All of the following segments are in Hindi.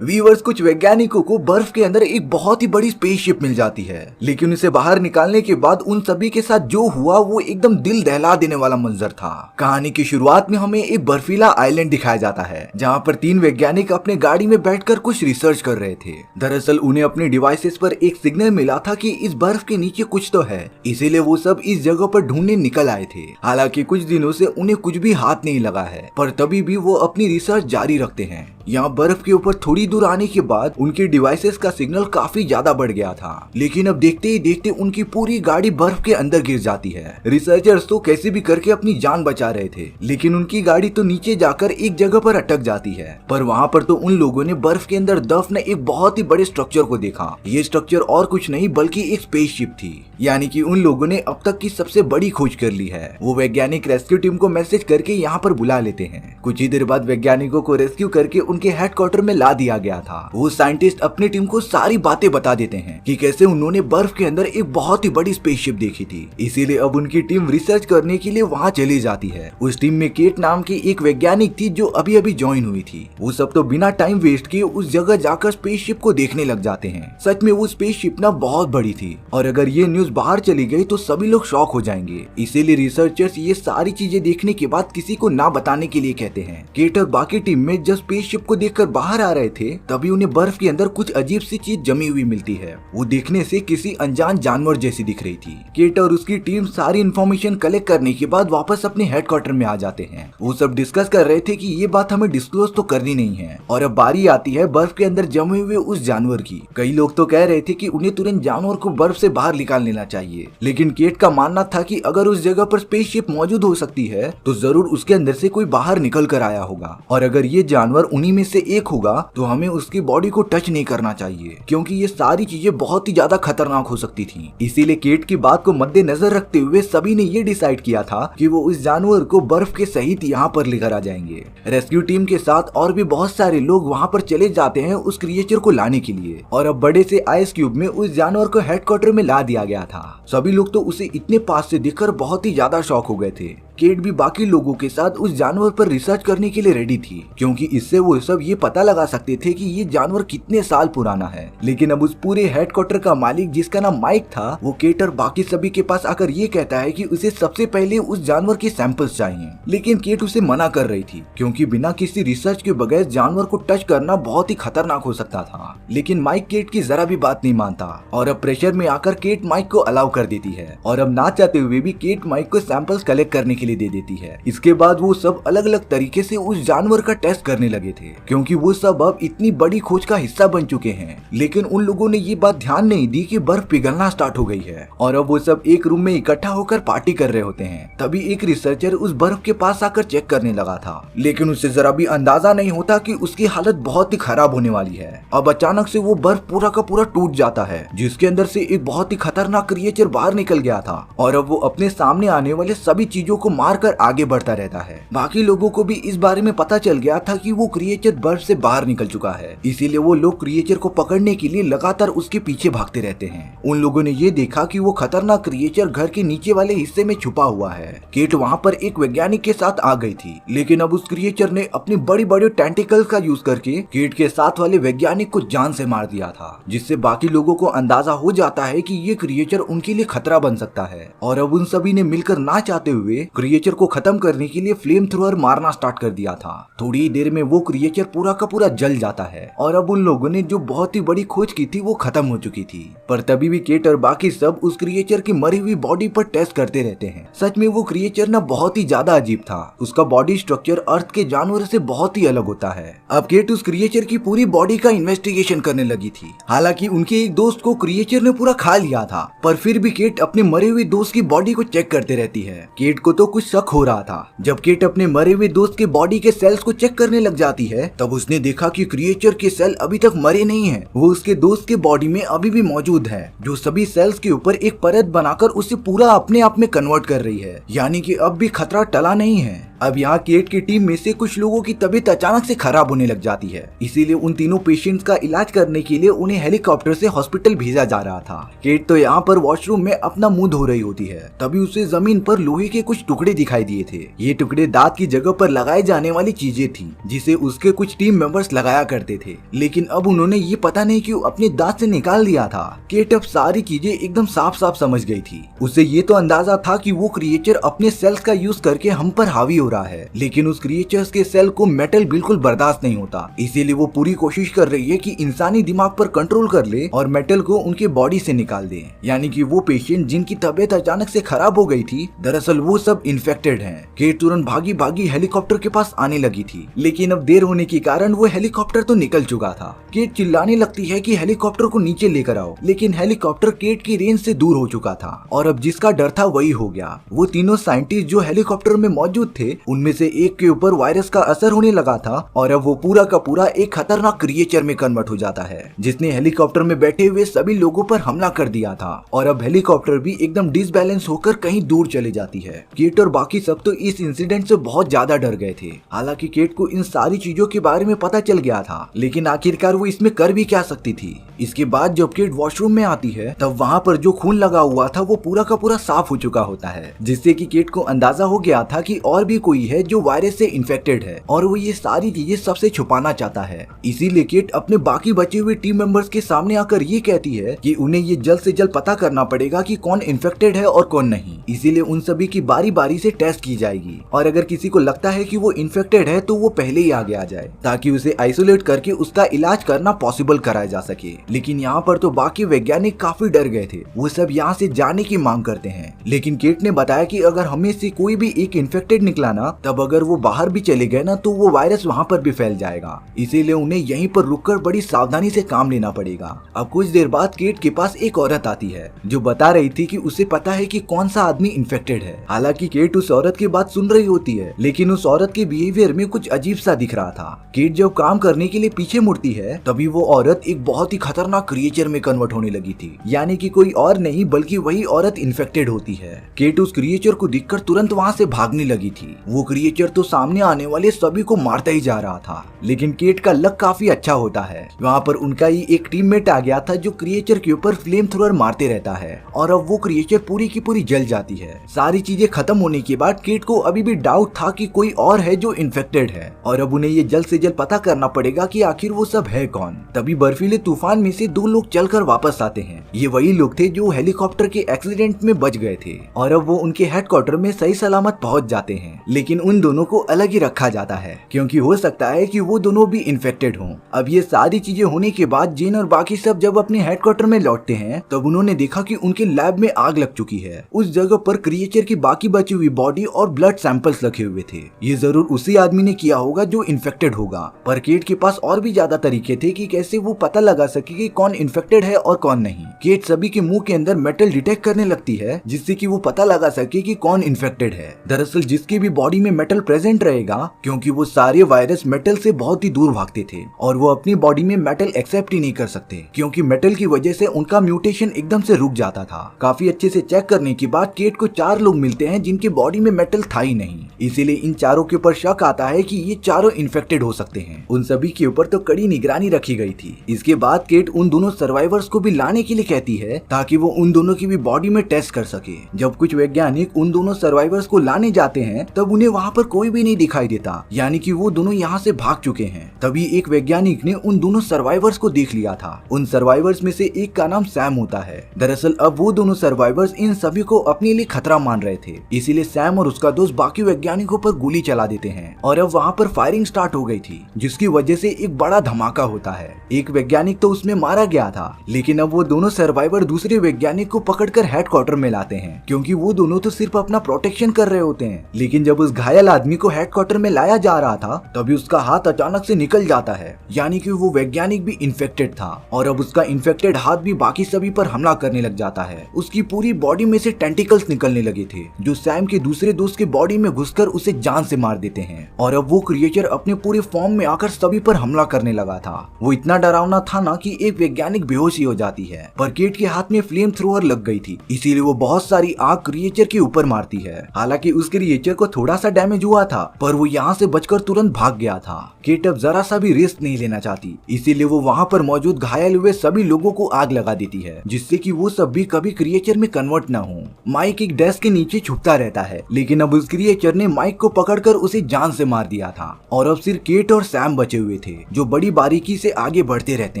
वीवर्स, कुछ वैज्ञानिकों को बर्फ के अंदर एक बहुत ही बड़ी स्पेसशिप मिल जाती है, लेकिन उसे बाहर निकालने के बाद उन सभी के साथ जो हुआ वो एकदम दिल दहला देने वाला मंजर था। कहानी की शुरुआत में हमें एक बर्फीला आइलैंड दिखाया जाता है, जहाँ पर 3 वैज्ञानिक अपने गाड़ी में बैठकर कुछ रिसर्च कर रहे थे। दरअसल उन्हें अपने डिवाइसेस पर एक सिग्नल मिला था कि इस बर्फ के नीचे कुछ तो है, इसीलिए वो सब इस जगह पर ढूंढने निकल आए थे। हालांकि कुछ दिनों से उन्हें कुछ भी हाथ नहीं लगा है, पर तभी भी वो अपनी रिसर्च जारी रखते हैं। यहाँ बर्फ के ऊपर थोड़ी दूर आने के बाद उनके डिवाइसेस का सिग्नल काफी ज्यादा बढ़ गया था, लेकिन अब देखते ही देखते उनकी पूरी गाड़ी बर्फ के अंदर गिर जाती है। रिसर्चर्स तो कैसे भी करके अपनी जान बचा रहे थे, लेकिन उनकी गाड़ी तो नीचे जाकर एक जगह पर अटक जाती है। पर वहाँ पर तो उन लोगों ने बर्फ के अंदर दफन एक बहुत ही बड़े स्ट्रक्चर को देखा। ये स्ट्रक्चर और कुछ नहीं बल्कि एक स्पेसशिप थी, यानी कि उन लोगों ने अब तक की सबसे बड़ी खोज कर ली है। वो वैज्ञानिक रेस्क्यू टीम को मैसेज करके यहाँ पर बुला लेते हैं। कुछ ही देर बाद वैज्ञानिकों को रेस्क्यू करके उनके हेडक्वार्टर में ला दिया गया था। वो साइंटिस्ट अपनी टीम को सारी बातें बता देते हैं कि कैसे उन्होंने बर्फ के अंदर एक बहुत ही बड़ी स्पेसशिप देखी थी, इसीलिए अब उनकी टीम रिसर्च करने के लिए वहाँ चली जाती है। उस टीम में केट नाम की एक वैज्ञानिक थी जो अभी अभी ज्वाइन हुई थी। वो सब तो बिना टाइम वेस्ट किए उस जगह जाकर स्पेसशिप को देखने लग जाते हैं। सच में वो स्पेसशिप ना बहुत बड़ी थी, और अगर ये न्यूज बाहर चली गई तो सभी लोग शॉक हो जाएंगे। इसीलिए रिसर्चर्स ये सारी चीजें देखने के बाद किसी को ना बताने के लिए कहते हैं। केट और बाकी टीम में जब स्पेसशिप को देखकर बाहर आ रहे थे, तभी उन्हें बर्फ के अंदर कुछ अजीब सी चीज जमी हुई मिलती है। वो देखने से किसी अनजान जानवर जैसी दिख रही थी। केट और उसकी टीम सारी इन्फॉर्मेशन कलेक्ट करने के बाद वापस अपने हेडक्वार्टर में आ जाते हैं। वो सब डिस्कस कर रहे थे कि ये बात हमें डिस्क्लोज तो करनी नहीं है, और अब बारी आती है बर्फ के अंदर जमे हुए उस जानवर की। कई लोग तो कह रहे थे कि उन्हें तुरंत जानवर को बर्फ से बाहर निकाल लेना चाहिए, लेकिन केट का मानना था कि अगर उस जगह पर स्पेसशिप मौजूद हो सकती है तो जरूर उसके अंदर से कोई बाहर निकल कर आया होगा, और अगर ये जानवर उन्हीं में से एक होगा तो हमें उसकी बॉडी को टच नहीं करना चाहिए, क्योंकि ये सारी चीजें बहुत ही ज्यादा खतरनाक हो सकती थी। इसीलिए केट की बात को मद्देनजर रखते हुए सभी ने ये डिसाइड किया था कि वो उस जानवर को बर्फ के सहित यहाँ पर लेकर आ जाएंगे। रेस्क्यू टीम के साथ और भी बहुत सारे लोग वहाँ पर चले जाते हैं उस क्रिएचर को लाने के लिए, और अब बड़े से आइस क्यूब में उस जानवर को हेडक्वार्टर में ला दिया गया था। सभी लोग तो उसे इतने पास से देखकर बहुत ही ज्यादा शॉक हो गए थे। केट भी बाकी लोगों के साथ उस जानवर पर रिसर्च करने के लिए रेडी थी, क्योंकि इससे वो सब ये पता लगा सकते थे कि ये जानवर कितने साल पुराना है। लेकिन अब उस पूरे हेडक्वार्टर का मालिक, जिसका नाम माइक था, वो केट और बाकी सभी के पास आकर ये कहता है कि उसे सबसे पहले उस जानवर के सैंपल्स चाहिए। लेकिन केट उसे मना कर रही थी, क्योंकि बिना किसी रिसर्च के बगैर जानवर को टच करना बहुत ही खतरनाक हो सकता था। लेकिन माइक केट की जरा भी बात नहीं मानता, और अब प्रेशर में आकर केट माइक को अलाउ कर देती है, और अब ना चाहते हुए भी केट माइक को सैंपल्स कलेक्ट करने के लिए दे देती है। इसके बाद वो सब अलग अलग तरीके से उस जानवर का टेस्ट करने लगे थे, क्योंकि वो सब अब इतनी बड़ी खोज का हिस्सा बन चुके हैं। लेकिन उन लोगों ने ये बात ध्यान नहीं दी कि बर्फ पिघलना स्टार्ट हो गई है, और अब वो सब एक रूम में इकट्ठा होकर पार्टी कर रहे होते हैं। तभी एक रिसर्चर उस बर्फ के पास आकर चेक करने लगा था, लेकिन उसे जरा भी अंदाजा नहीं होता कि उसकी हालत बहुत ही खराब होने वाली है। अब अचानक से वो बर्फ पूरा का पूरा टूट जाता है, जिसके अंदर से एक बहुत ही खतरनाक क्रिएचर बाहर निकल गया था, और अब वो अपने सामने आने वाले सभी चीजों को मारकर आगे बढ़ता रहता है। बाकी लोगों को भी इस बारे में पता चल गया था कि वो क्रिएचर बर्फ से बाहर निकल चुका है, इसीलिए वो लोग क्रिएचर को पकड़ने के लिए लगातार उसके पीछे भागते रहते हैं। उन लोगों ने ये देखा कि वो खतरनाक क्रिएचर घर के नीचे वाले हिस्से में छुपा हुआ है। केट वहाँ पर एक वैज्ञानिक के साथ आ गई थी, लेकिन अब उस क्रिएचर ने अपनी बड़ी बड़ी टेंटिकल्स का यूज करके केट के साथ वाले वैज्ञानिक को जान से मार दिया था, जिससे बाकी लोगों को अंदाजा हो जाता है कि ये क्रिएचर उनके लिए खतरा बन सकता है। और अब उन सभी ने मिलकर ना चाहते हुए क्रिएचर को खत्म करने के लिए फ्लेम थ्रोअर मारना स्टार्ट कर दिया था। थोड़ी देर में वो क्रिएचर पूरा का पूरा जल जाता है, और अब उन लोगों ने जो बहुत ही बड़ी खोज की थी वो खत्म हो चुकी थी। पर तभी भी केट और बाकी सब उस क्रिएचर की मरी हुई बॉडी पर टेस्ट करते रहते हैं। सच में वो क्रिएचर ना बहुत ही ज्यादा अजीब था। उसका बॉडी स्ट्रक्चर अर्थ के जानवर से बहुत ही अलग होता है। अब केट उस क्रिएचर की पूरी बॉडी का इन्वेस्टिगेशन करने लगी थी। हालांकि उनके एक दोस्त को क्रिएचर ने पूरा खा लिया था, पर फिर भी केट अपने मरे हुए दोस्त की बॉडी को चेक करते रहती है। केट को तो कुछ शक हो रहा था। जब केट अपने मरे हुए दोस्त के बॉडी के सेल्स को चेक करने लग जाती है, तब उसने देखा कि क्रिएचर के सेल अभी तक मरे नहीं हैं। वो उसके दोस्त के बॉडी में अभी भी मौजूद है, जो सभी सेल्स के ऊपर एक परत बनाकर उसे पूरा अपने आप में कन्वर्ट कर रही है, यानी कि अब भी खतरा टला नहीं है। अब यहाँ केट की टीम में से कुछ लोगों की तबीयत अचानक से खराब होने लग जाती है, इसीलिए उन तीनों पेशेंट्स का इलाज करने के लिए उन्हें हेलीकॉप्टर से हॉस्पिटल भेजा जा रहा था। केट तो यहाँ पर वॉशरूम में अपना मुंह धो रही होती है, तभी उसे जमीन पर लोहे के कुछ टुकड़े दिखाई दिए थे। ये टुकड़े दांत की जगह पर लगाए जाने वाली चीजें थी, जिसे उसके कुछ टीम मेंबर्स लगाया करते थे, लेकिन अब उन्होंने ये पता नहीं क्यों अपने दांत से निकाल दिया था। केट अब सारी चीजें एकदम साफ साफ समझ गई थी। उसे ये तो अंदाजा था कि वो क्रिएचर अपने सेल्स का यूज करके हम पर हावी हो रहा है, लेकिन उस क्रिएचर्स के सेल को मेटल बिल्कुल बर्दाश्त नहीं होता, इसीलिए वो पूरी कोशिश कर रही है कि इंसानी दिमाग पर कंट्रोल कर ले और मेटल को उनके बॉडी से निकाल दे। यानी कि वो पेशेंट जिनकी तबीयत अचानक से खराब हो गई थी, दरअसल वो सब इन्फेक्टेड हैं। केट तुरंत भागी भागी हेलीकॉप्टर के पास आने लगी थी, लेकिन अब देर होने के कारण वो हेलीकॉप्टर तो निकल चुका था। केट चिल्लाने लगती है कि हेलीकॉप्टर को नीचे लेकर आओ, लेकिन हेलीकॉप्टर केट की रेंज से दूर हो चुका था और अब जिसका डर था वही हो गया। वो तीनों साइंटिस्ट जो हेलीकॉप्टर में मौजूद थे, उनमें से एक के ऊपर वायरस का असर होने लगा था और अब वो पूरा का पूरा एक खतरनाक क्रिएचर में कन्वर्ट हो जाता है, जिसने हेलीकॉप्टर में बैठे हुए सभी लोगों पर हमला कर दिया था और अब हेलीकॉप्टर भी एकदम डिसबैलेंस होकर कहीं दूर चली जाती है। केट और बाकी सब तो इस इंसिडेंट से बहुत ज्यादा डर गए थे। हालांकि केट को इन सारी चीजों के बारे में पता चल गया था, लेकिन आखिरकार वो इसमें कर भी क्या सकती थी। इसके बाद जब केट वॉशरूम में आती है, तब वहाँ पर जो खून लगा हुआ था वो पूरा का पूरा साफ हो चुका होता है, जिससे कि केट को अंदाजा हो गया था कि और भी कोई है जो वायरस से इन्फेक्टेड है और वो ये सारी चीजें सबसे छुपाना चाहता है। इसीलिए केट अपने बाकी बचे हुए टीम मेंबर्स के सामने आकर ये कहती है कि उन्हें ये जल्द से जल्द पता करना पड़ेगा कि कौन इन्फेक्टेड है और कौन नहीं। इसीलिए उन सभी की बारी बारी से टेस्ट की जाएगी और अगर किसी को लगता है कि वो इन्फेक्टेड है तो वो पहले ही आगे आ जाए, ताकि उसे आइसोलेट करके उसका इलाज करना पॉसिबल कराया जा सके। लेकिन यहाँ पर तो बाकी वैज्ञानिक काफी डर गए थे, वो सब यहाँ से जाने की मांग करते हैं। लेकिन केट ने बताया कि अगर हमें से कोई भी एक इन्फेक्टेड निकला ना, तब अगर वो बाहर भी चले गए ना तो वो वायरस वहाँ पर भी फैल जाएगा, इसीलिए उन्हें यहीं पर रुककर बड़ी सावधानी से काम लेना पड़ेगा। अब कुछ देर बाद केट के पास एक औरत आती है जो बता रही थी कि उसे पता है कि कौन सा आदमी इन्फेक्टेड है। हालांकि केट उस औरत की बात सुन रही होती है, लेकिन उस औरत के बिहेवियर में कुछ अजीब सा दिख रहा था। केट जब काम करने के लिए पीछे मुड़ती है, तभी वो औरत एक बहुत ही खतरनाक क्रिएचर में कन्वर्ट होने लगी थी, यानी कि कोई और नहीं बल्कि वही औरत इन्फेक्टेड होती है। केट उस क्रिएचर को देखकर तुरंत वहाँ से भागने लगी थी। वो क्रिएचर तो सामने आने वाले सभी को मारता ही जा रहा था, लेकिन केट का लक काफी अच्छा होता है। वहाँ पर उनका ही एक टीममेट आ गया था जो क्रिएचर के ऊपर फ्लेम थ्रोअर मारते रहता है और अब वो क्रिएचर पूरी की पूरी जल जाती है। सारी चीजें खत्म होने के बाद केट को अभी भी डाउट था कि कोई और है जो इन्फेक्टेड है और अब उन्हें ये जल्द से जल्द पता करना पड़ेगा कि आखिर वो सब है कौन। तभी बर्फीले तूफान में से दो लोग चलकर वापस आते हैं। ये वही लोग थे जो हेलीकॉप्टर के एक्सीडेंट में बच गए थे और अब वो उनके हेडक्वार्टर में सही सलामत पहुंच जाते हैं, लेकिन उन दोनों को अलग ही रखा जाता है क्योंकि हो सकता है कि वो दोनों भी इन्फेक्टेड हों। अब ये सारी चीजें होने के बाद जेन और बाकी सब जब अपने हेडक्वार्टर में लौटते हैं, तब उन्होंने देखा कि उनके लैब में आग लग चुकी है। उस जगह पर क्रिएचर की बाकी बची हुई बॉडी और ब्लड सैंपल्स रखे हुए थे। ये जरूर उसी आदमी ने किया होगा जो इन्फेक्टेड होगा, पर केट के पास और भी ज्यादा तरीके थे कि कैसे वो पता लगा सके कि कौन इन्फेक्टेड है और कौन नहीं। केट सभी के मुंह के अंदर मेटल डिटेक्ट करने लगती है, जिससे कि वो पता लगा सके कि कौन इन्फेक्टेड है। दरअसल जिसकी भी बॉडी में मेटल प्रेजेंट रहेगा, क्योंकि वो सारे वायरस मेटल से बहुत ही दूर भागते थे और वो अपनी बॉडी में मेटल एक्सेप्ट ही नहीं कर सकते, क्योंकि मेटल की वजह से उनका म्यूटेशन एकदम से रुक जाता था। काफी अच्छे से चेक करने के बाद केट को 4 लोग मिलते हैं जिनके बॉडी में मेटल था ही नहीं, इसीलिए इन चारों के ऊपर शक आता है कि ये चारों इन्फेक्टेड हो सकते हैं। उन सभी के ऊपर तो कड़ी निगरानी रखी गई थी। इसके बाद केट उन दोनों सर्वाइवर्स को भी लाने के लिए कहती है ताकि वो उन दोनों की भी बॉडी में टेस्ट कर सके। जब कुछ वैज्ञानिक उन दोनों सर्वाइवर्स को लाने जाते हैं, तब उन्हें वहाँ पर कोई भी नहीं दिखाई देता, यानी कि वो दोनों यहाँ से भाग चुके हैं। तभी एक वैज्ञानिक ने उन दोनों सर्वाइवर्स को देख लिया था। उन सर्वाइवर्स में से एक का नाम सैम होता है। दरअसल अब वो दोनों सर्वाइवर्स इन सभी को अपने लिए खतरा मान रहे थे, इसीलिए सैम और उसका दोस्त बाकी वैज्ञानिकों पर गोली चला देते हैं और अब वहाँ पर फायरिंग स्टार्ट हो गई थी, जिसकी वजह से एक बड़ा धमाका होता है। एक वैज्ञानिक तो उसमें मारा गया था, लेकिन अब वो दोनों सर्वाइवर दूसरे वैज्ञानिक को पकड़कर हेडक्वार्टर में लाते हैं, क्योंकि वो दोनों तो सिर्फ अपना प्रोटेक्शन कर रहे होते हैं। लेकिन जब उस घायल आदमी को हेडक्वार्टर में लाया जा रहा था, तभी उसका हाथ अचानक से निकल जाता है, यानी कि वो वैज्ञानिक भी इन्फेक्टेड था और अब उसका इन्फेक्टेड हाथ भी बाकी सभी पर हमला करने लग जाता है। उसकी पूरी बॉडी में से टेंटिकल्स निकलने लगे थे, जो सैम के दूसरे दोस्त के बॉडी में घुसकर उसे जान से मार देते हैं और अब वो क्रिएचर अपने पूरे फॉर्म में आकर सभी पर हमला करने लगा था। वो इतना डरावना था ना कि एक वैज्ञानिक बेहोश ही हो जाती है, पर केट के हाथ में फ्लेम थ्रोअर लग गई थी, इसीलिए वो बहुत सारी आग क्रिएचर के ऊपर मारती है। हालांकि उस क्रिएचर को थोड़ा थोड़ा सा डैमेज हुआ था, पर वो यहाँ से बचकर तुरंत भाग गया था। केट अब जरा सा भी रिस्क नहीं लेना चाहती, इसीलिए वो वहाँ पर मौजूद घायल हुए सभी लोगों को आग लगा देती है, जिससे कि वो सब भी कभी क्रिएचर में कन्वर्ट न हो। माइक एक डेस्क के नीचे छुपता रहता है, लेकिन अब उस क्रिएचर ने माइक को पकड़कर उसे जान से मार दिया था और अब सिर्फ केट और सैम बचे हुए थे, जो बड़ी बारीकी से आगे बढ़ते रहते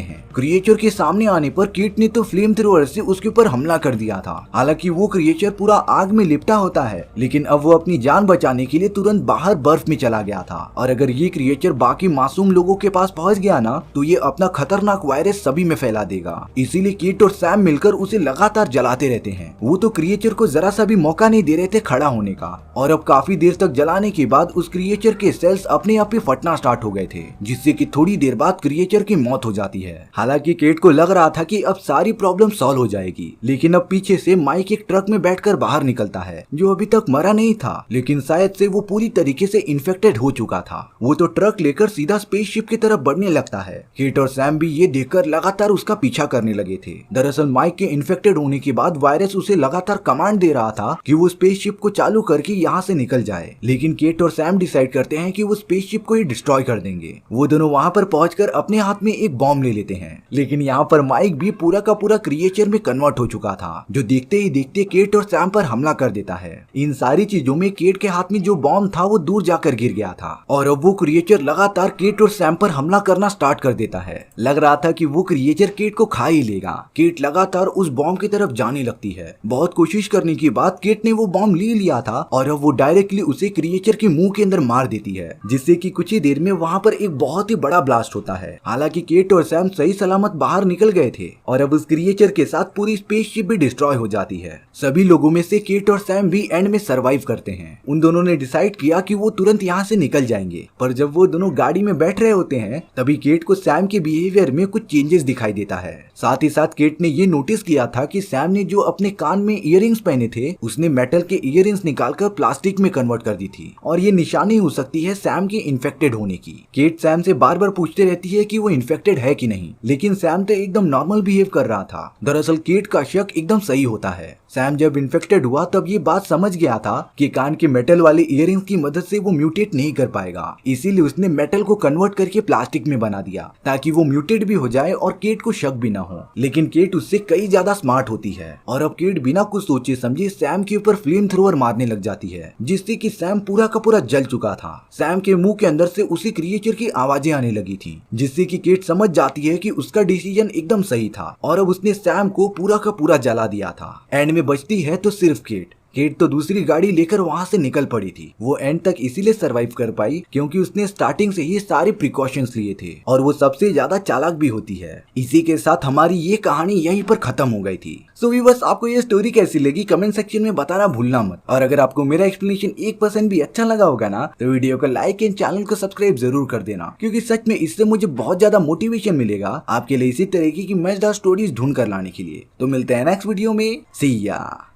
हैं। क्रिएचर के सामने आने पर केट ने तो फ्लेम थ्रोअर से उसके ऊपर हमला कर दिया था। हालांकि वो क्रिएचर पूरा आग में लिपटा होता है, लेकिन अब वो अपनी जान बचाने के लिए तुरंत बाहर बर्फ में चला गया था। और अगर ये क्रिएचर बाकी मासूम लोगों के पास पहुंच गया ना, तो ये अपना खतरनाक वायरस सभी में फैला देगा। इसीलिए केट और सैम मिलकर उसे लगातार जलाते रहते हैं। वो तो क्रिएचर को जरा सा भी मौका नहीं दे रहे थे खड़ा होने का। और अब काफी देर तक जलाने के बाद उस क्रिएचर के सेल्स अपने आप ही फटना स्टार्ट हो गए थे, जिससे कि थोड़ी देर बाद क्रिएचर की मौत हो जाती है। हालांकि केट को लग रहा था कि अब सारी प्रॉब्लम सॉल्व हो जाएगी, लेकिन अब पीछे से माइक एक ट्रक में बैठकर बाहर निकलता है, जो अभी तक मरा नहीं था, लेकिन शायद से वो पूरी तरीके से इन्फेक्टेड हो चुका था। वो तो ट्रक लेकर सीधा स्पेसशिप की तरफ बढ़ने लगता है। केट और सैम भी ये देखकर लगातार उसका पीछा करने लगे थे। दरअसल माइक के इन्फेक्टेड होने के बाद वायरस उसे लगातार कमांड दे रहा था कि वो स्पेसशिप को चालू करके यहाँ से निकल जाए, लेकिन केट और सैम डिसाइड करते हैं कि वो स्पेसशिप को ही डिस्ट्रॉय कर देंगे। वो दोनों वहाँ पर पहुंचकर अपने हाथ में एक बॉम्ब ले लेते हैं, लेकिन यहाँ पर माइक भी पूरा का पूरा क्रिएचर में कन्वर्ट हो चुका था, जो देखते ही देखते केट और सैम पर हमला कर देता है। इन सारी चीजों में केट के हाथ में जो बॉम्ब था वो दूर जाकर गिर गया था और अब वो क्रिएचर लगातार केट और सैम पर हमला करना स्टार्ट कर देता है। लग रहा था कि वो क्रिएचर केट को खा ही लेगा। केट लगातार उस बॉम्ब की तरफ जाने लगती है। बहुत कोशिश करने के बाद केट ने वो बॉम्ब ले लिया था और अब वो डायरेक्टली उसे क्रिएचर के मुंह के अंदर मार देती है, जिससे कि कुछ ही देर में वहाँ पर एक बहुत ही बड़ा ब्लास्ट होता है। हालांकि केट और सैम सही सलामत बाहर निकल गए थे और अब उस क्रिएचर के साथ पूरी स्पेसशिप भी डिस्ट्रॉय हो जाती है। सभी लोगों में से केट और सैम भी एंड में सरवाइव करते हैं। उन दोनों ने डिसाइड किया कि वो तुरंत यहाँ से निकल जाएंगे, पर जब वो दोनों गाड़ी में बैठ रहे होते हैं तभी केट को सैम के बिहेवियर में कुछ चेंजेस दिखाई देता है। साथ ही साथ केट ने ये नोटिस किया था कि सैम ने जो अपने कान में इयररिंग्स पहने थे उसने मेटल के इयररिंग्स निकालकर प्लास्टिक में कन्वर्ट कर दी थी और ये निशानी हो सकती है सैम के इन्फेक्टेड होने की। केट सैम से बार बार पूछते रहती है कि वो इन्फेक्टेड है कि नहीं, लेकिन सैम तो एकदम नॉर्मल बिहेव कर रहा था। दरअसल केट का शक एकदम सही होता है। सैम जब इन्फेक्टेड हुआ तब ये बात समझ गया था कि कान के मेटल वाले इयररिंग्स की मदद से वो म्यूटेट नहीं कर पाएगा, इसीलिए उसने मेटल को कन्वर्ट करके प्लास्टिक में बना दिया ताकि वो म्यूटेट भी हो जाए और केट को शक भी ना हो। लेकिन केट उससे कई ज्यादा स्मार्ट होती है और अब केट बिना कुछ सोचे समझे सैम के ऊपर फ्लेम थ्रोअर मारने लग जाती है, जिससे कि सैम पूरा का पूरा जल चुका था। सैम के मुंह के अंदर से उसी क्रिएचर की आवाजें आने लगी थी, जिससे कि केट समझ जाती है कि उसका डिसीजन एकदम सही था और अब उसने सैम को पूरा का पूरा जला दिया था। एंड में बचती है तो सिर्फ केट। केट तो दूसरी गाड़ी लेकर वहां से निकल पड़ी थी। वो एंड तक इसीलिए सरवाइव कर पाई क्योंकि उसने स्टार्टिंग से ही सारे प्रिकॉशंस लिए थे और वो सबसे ज्यादा चालाक भी होती है। इसी के साथ हमारी ये कहानी यहीं पर खत्म हो गई थी। सो व्यूअर्स, आपको ये स्टोरी कैसी लगी कमेंट सेक्शन में बताना भूलना मत। और अगर आपको मेरा एक्सप्लेनेशन 1% भी अच्छा लगा होगा ना, तो वीडियो को लाइक एंड चैनल को सब्सक्राइब जरूर कर देना, क्योंकि सच में इससे मुझे बहुत ज्यादा मोटिवेशन मिलेगा आपके लिए इसी तरीके की मजेदार स्टोरीज ढूंढ कर लाने के लिए। तो मिलते हैं नेक्स्ट वीडियो में। सी या।